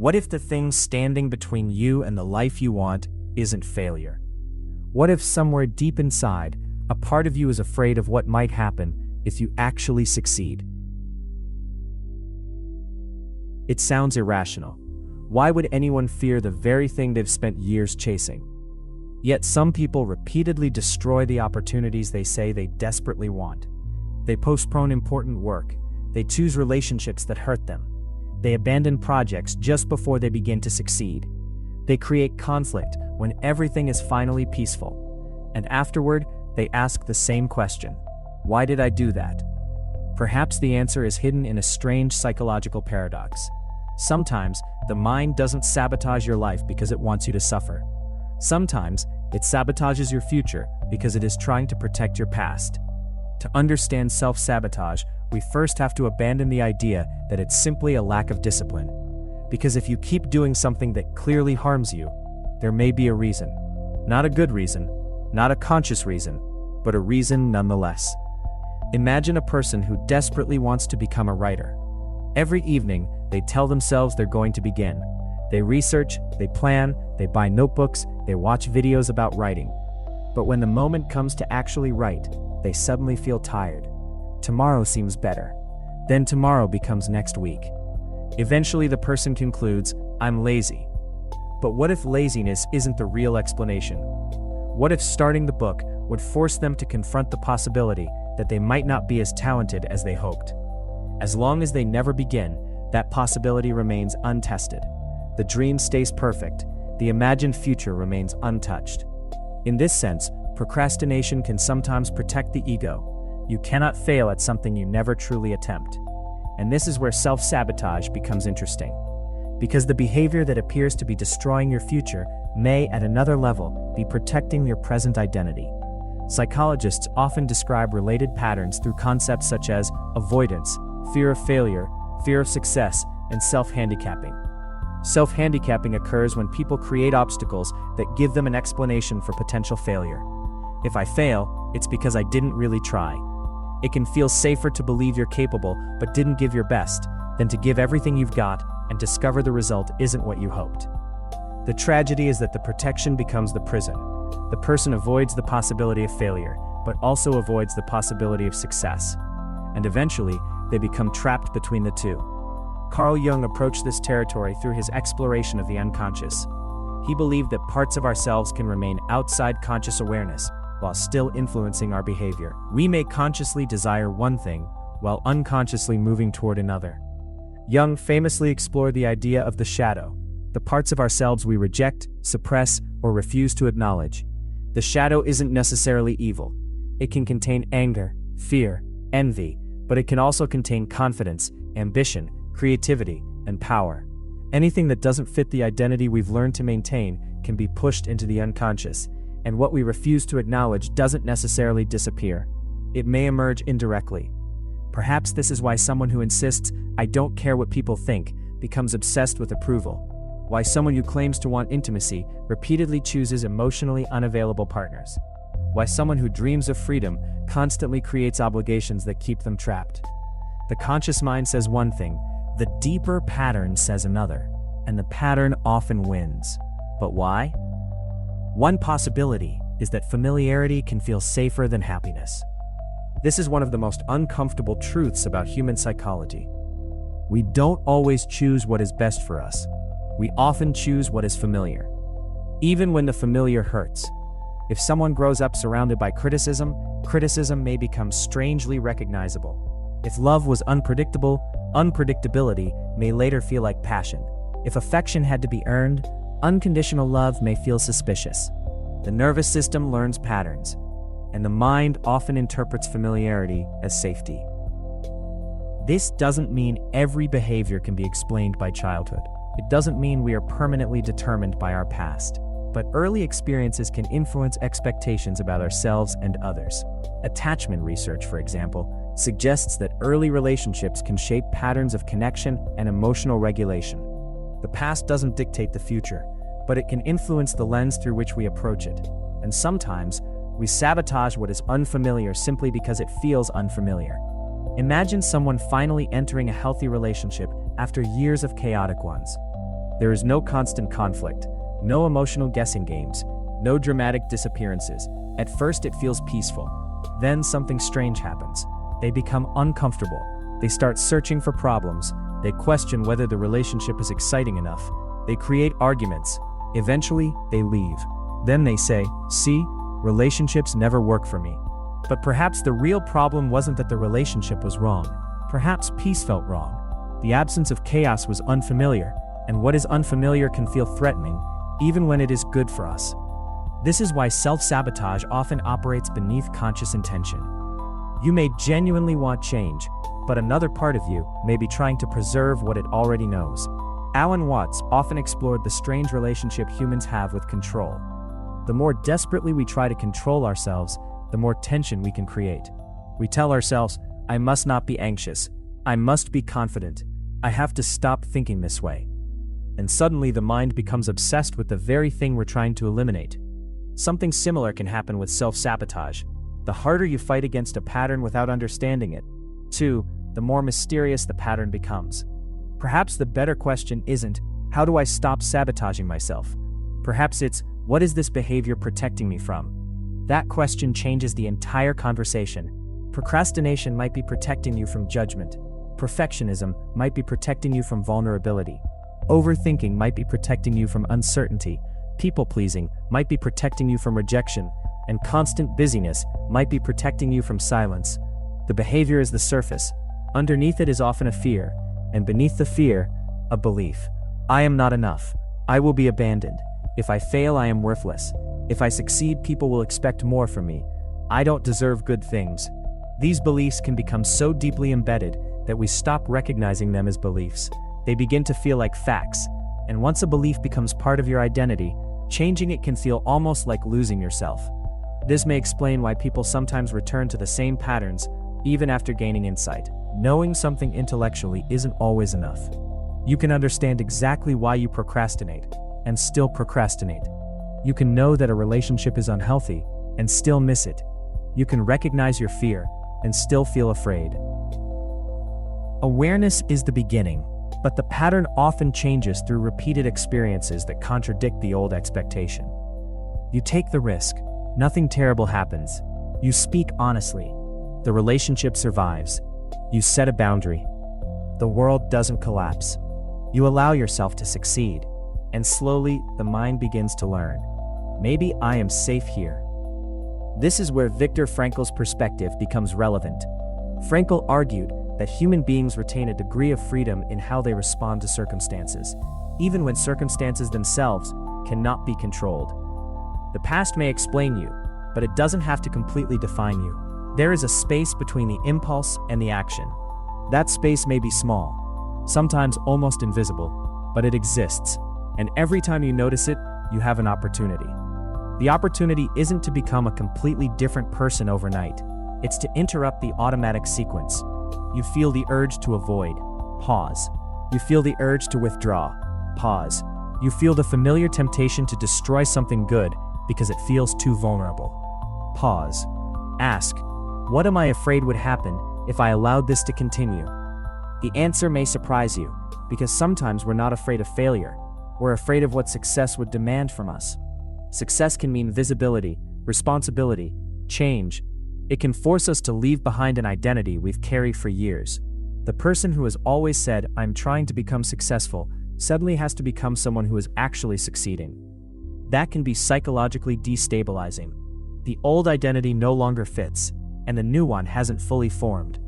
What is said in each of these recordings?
What if the thing standing between you and the life you want isn't failure? What if somewhere deep inside, a part of you is afraid of what might happen if you actually succeed? It sounds irrational. Why would anyone fear the very thing they've spent years chasing? Yet some people repeatedly destroy the opportunities they say they desperately want. They postpone important work. They choose relationships that hurt them. They abandon projects just before they begin to succeed. They create conflict when everything is finally peaceful. And afterward, they ask the same question: why did I do that? Perhaps the answer is hidden in a strange psychological paradox. Sometimes, the mind doesn't sabotage your life because it wants you to suffer. Sometimes, it sabotages your future because it is trying to protect your past. To understand self-sabotage, we first have to abandon the idea that it's simply a lack of discipline. Because if you keep doing something that clearly harms you, there may be a reason. Not a good reason, not a conscious reason, but a reason nonetheless. Imagine a person who desperately wants to become a writer. Every evening, they tell themselves they're going to begin. They research, they plan, they buy notebooks, they watch videos about writing. But when the moment comes to actually write, they suddenly feel tired. Tomorrow seems better. Then tomorrow becomes next week. Eventually the person concludes, I'm lazy. But what if laziness isn't the real explanation? What if starting the book would force them to confront the possibility that they might not be as talented as they hoped? As long as they never begin, that possibility remains untested. The dream stays perfect. The imagined future remains untouched. In this sense, procrastination can sometimes protect the ego. You cannot fail at something you never truly attempt. And this is where self-sabotage becomes interesting. Because the behavior that appears to be destroying your future may, at another level, be protecting your present identity. Psychologists often describe related patterns through concepts such as avoidance, fear of failure, fear of success, and self-handicapping. Self-handicapping occurs when people create obstacles that give them an explanation for potential failure. If I fail, it's because I didn't really try. It can feel safer to believe you're capable but didn't give your best than to give everything you've got and discover the result isn't what you hoped. The tragedy is that the protection becomes the prison. The person avoids the possibility of failure, but also avoids the possibility of success. And eventually, they become trapped between the two. Carl Jung approached this territory through his exploration of the unconscious. He believed that parts of ourselves can remain outside conscious awareness while still influencing our behavior. We may consciously desire one thing while unconsciously moving toward another. Jung famously explored the idea of the shadow, the parts of ourselves we reject, suppress, or refuse to acknowledge. The shadow isn't necessarily evil. It can contain anger, fear, envy, but it can also contain confidence, ambition, creativity, and power. Anything that doesn't fit the identity we've learned to maintain can be pushed into the unconscious, and what we refuse to acknowledge doesn't necessarily disappear. It may emerge indirectly. Perhaps this is why someone who insists, "I don't care what people think," becomes obsessed with approval. Why someone who claims to want intimacy repeatedly chooses emotionally unavailable partners. Why someone who dreams of freedom constantly creates obligations that keep them trapped. The conscious mind says one thing, the deeper pattern says another, and the pattern often wins. But why? One possibility is that familiarity can feel safer than happiness. This is one of the most uncomfortable truths about human psychology. We don't always choose what is best for us. We often choose what is familiar, even when the familiar hurts. If someone grows up surrounded by criticism, criticism may become strangely recognizable. If love was unpredictable, unpredictability may later feel like passion. If affection had to be earned, unconditional love may feel suspicious. The nervous system learns patterns, and the mind often interprets familiarity as safety. This doesn't mean every behavior can be explained by childhood. It doesn't mean we are permanently determined by our past. But early experiences can influence expectations about ourselves and others. Attachment research, for example, suggests that early relationships can shape patterns of connection and emotional regulation. The past doesn't dictate the future, but it can influence the lens through which we approach it. And sometimes, we sabotage what is unfamiliar simply because it feels unfamiliar. Imagine someone finally entering a healthy relationship after years of chaotic ones. There is no constant conflict, no emotional guessing games, no dramatic disappearances. At first it feels peaceful. Then something strange happens. They become uncomfortable. They start searching for problems. They question whether the relationship is exciting enough. They create arguments. Eventually, they leave. Then they say, "See, relationships never work for me." But perhaps the real problem wasn't that the relationship was wrong. Perhaps peace felt wrong. The absence of chaos was unfamiliar, and what is unfamiliar can feel threatening, even when it is good for us. This is why self-sabotage often operates beneath conscious intention. You may genuinely want change, but another part of you may be trying to preserve what it already knows. Alan Watts often explored the strange relationship humans have with control. The more desperately we try to control ourselves, the more tension we can create. We tell ourselves, "I must not be anxious. I must be confident. I have to stop thinking this way." And suddenly the mind becomes obsessed with the very thing we're trying to eliminate. Something similar can happen with self-sabotage. The harder you fight against a pattern without understanding it, the more mysterious the pattern becomes. Perhaps the better question isn't, "How do I stop sabotaging myself?" Perhaps it's, "What is this behavior protecting me from?" That question changes the entire conversation. Procrastination might be protecting you from judgment. Perfectionism might be protecting you from vulnerability. Overthinking might be protecting you from uncertainty. People-pleasing might be protecting you from rejection. And constant busyness might be protecting you from silence. The behavior is the surface. Underneath it is often a fear, and beneath the fear, a belief. I am not enough. I will be abandoned. If I fail, I am worthless. If I succeed, people will expect more from me. I don't deserve good things. These beliefs can become so deeply embedded that we stop recognizing them as beliefs. They begin to feel like facts, and once a belief becomes part of your identity, changing it can feel almost like losing yourself. This may explain why people sometimes return to the same patterns, even after gaining insight. Knowing something intellectually isn't always enough. You can understand exactly why you procrastinate, and still procrastinate. You can know that a relationship is unhealthy, and still miss it. You can recognize your fear, and still feel afraid. Awareness is the beginning, but the pattern often changes through repeated experiences that contradict the old expectation. You take the risk. Nothing terrible happens. You speak honestly. The relationship survives. You set a boundary. The world doesn't collapse. You allow yourself to succeed. And slowly, the mind begins to learn. Maybe I am safe here. This is where Viktor Frankl's perspective becomes relevant. Frankl argued that human beings retain a degree of freedom in how they respond to circumstances, even when circumstances themselves cannot be controlled. The past may explain you, but it doesn't have to completely define you. There is a space between the impulse and the action. That space may be small, sometimes almost invisible, but it exists, and every time you notice it, you have an opportunity. The opportunity isn't to become a completely different person overnight. It's to interrupt the automatic sequence. You feel the urge to avoid. Pause. You feel the urge to withdraw. Pause. You feel the familiar temptation to destroy something good because it feels too vulnerable. Pause. Ask, what am I afraid would happen if I allowed this to continue? The answer may surprise you, because sometimes we're not afraid of failure. We're afraid of what success would demand from us. Success can mean visibility, responsibility, change. It can force us to leave behind an identity we've carried for years. The person who has always said, "I'm trying to become successful," suddenly has to become someone who is actually succeeding. That can be psychologically destabilizing. The old identity no longer fits, and the new one hasn't fully formed.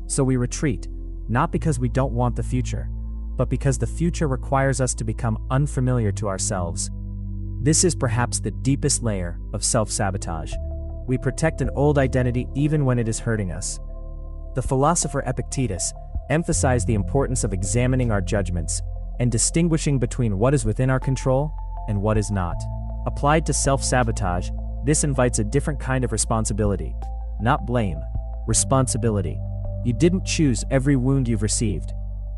So we retreat, not because we don't want the future, but because the future requires us to become unfamiliar to ourselves. This is perhaps the deepest layer of self-sabotage. We protect an old identity even when it is hurting us. The philosopher Epictetus emphasized the importance of examining our judgments and distinguishing between what is within our control and what is not. Applied to self-sabotage, this invites a different kind of responsibility. Not blame, responsibility. You didn't choose every wound you've received.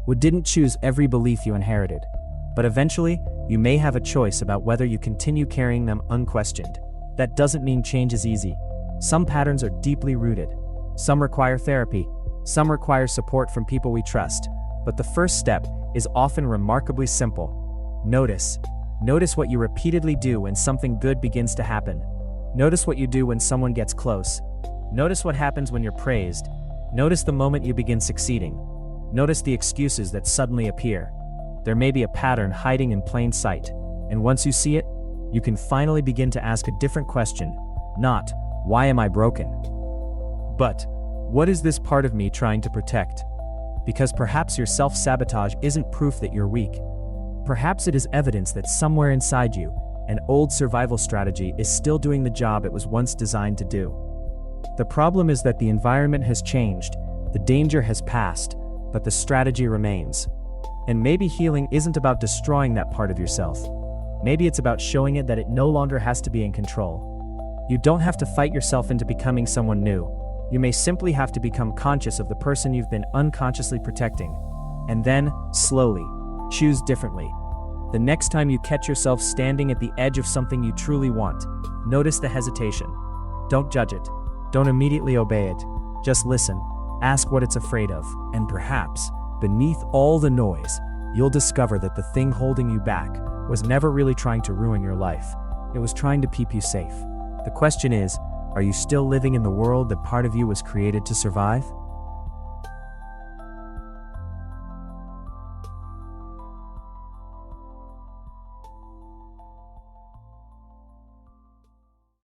You didn't choose every belief you inherited. But eventually, you may have a choice about whether you continue carrying them unquestioned. That doesn't mean change is easy. Some patterns are deeply rooted. Some require therapy. Some require support from people we trust. But the first step is often remarkably simple. Notice. Notice what you repeatedly do when something good begins to happen. Notice what you do when someone gets close. Notice what happens when you're praised. Notice the moment you begin succeeding. Notice the excuses that suddenly appear. There may be a pattern hiding in plain sight, and once you see it, you can finally begin to ask a different question. Not, why am I broken? But, what is this part of me trying to protect? Because perhaps your self-sabotage isn't proof that you're weak. Perhaps it is evidence that somewhere inside you, an old survival strategy is still doing the job it was once designed to do. The problem is that the environment has changed, the danger has passed, but the strategy remains. And maybe healing isn't about destroying that part of yourself. Maybe it's about showing it that it no longer has to be in control. You don't have to fight yourself into becoming someone new. You may simply have to become conscious of the person you've been unconsciously protecting. And then, slowly, choose differently. The next time you catch yourself standing at the edge of something you truly want, notice the hesitation. Don't judge it. Don't immediately obey it. Just listen, ask what it's afraid of, and perhaps, beneath all the noise, you'll discover that the thing holding you back was never really trying to ruin your life. It was trying to keep you safe. The question is, are you still living in the world that part of you was created to survive?